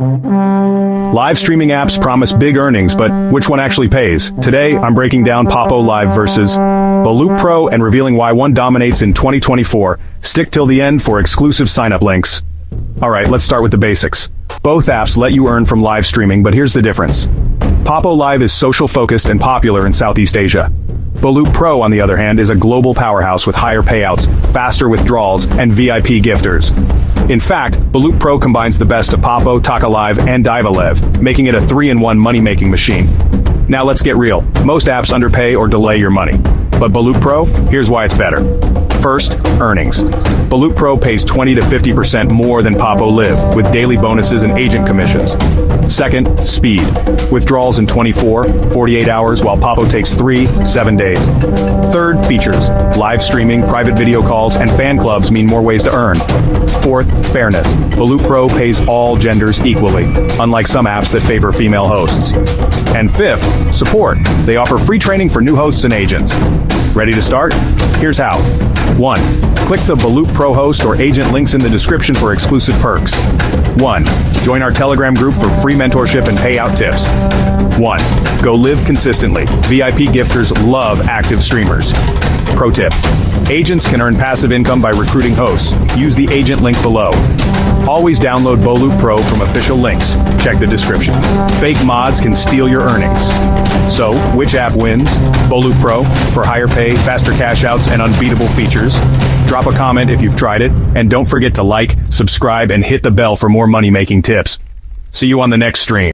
Live streaming apps promise big earnings, but which one actually pays? Today, I'm breaking down Poppo Live versus Boloup Pro and revealing why one dominates in 2024. Stick till the end for exclusive sign-up links. Alright, let's start with the basics. Both apps let you earn from live streaming, but here's the difference. Poppo Live is social-focused and popular in Southeast Asia. Boloup Pro, on the other hand, is a global powerhouse with higher payouts, faster withdrawals, and VIP gifters. In fact, Boloup Pro combines the best of Poppo, Taka Live, and Divalev, making it a 3-in-1 money-making machine. Now let's get real. Most apps underpay or delay your money. But Boloup Pro, here's why it's better. First, earnings. Boloup Pro pays 20 to 50% more than Poppo Live, with daily bonuses and agent commissions. Second, speed. Withdrawals in 24, 48 hours, while Poppo takes 3-7 days. Third, features. Live streaming, private video calls, and fan clubs mean more ways to earn. Fourth, fairness. Boloup Pro pays all genders equally, unlike some apps that favor female hosts. And fifth, support. They offer free training for new hosts and agents. Ready to start? Here's how. 1. Click the Boloup Pro host or agent links in the description for exclusive perks. 1. Join our Telegram group for free mentorship and payout tips. 1. Go live consistently. VIP gifters love active streamers. Pro tip. Agents can earn passive income by recruiting hosts. Use the agent link below. Always download Boloup Pro from official links. Check the description. Fake mods can steal your earnings. So, which app wins? Boloup Pro, for higher pay, faster cash outs, and unbeatable features. Drop a comment if you've tried it, and don't forget to like, subscribe, and hit the bell for more money-making tips. See you on the next stream.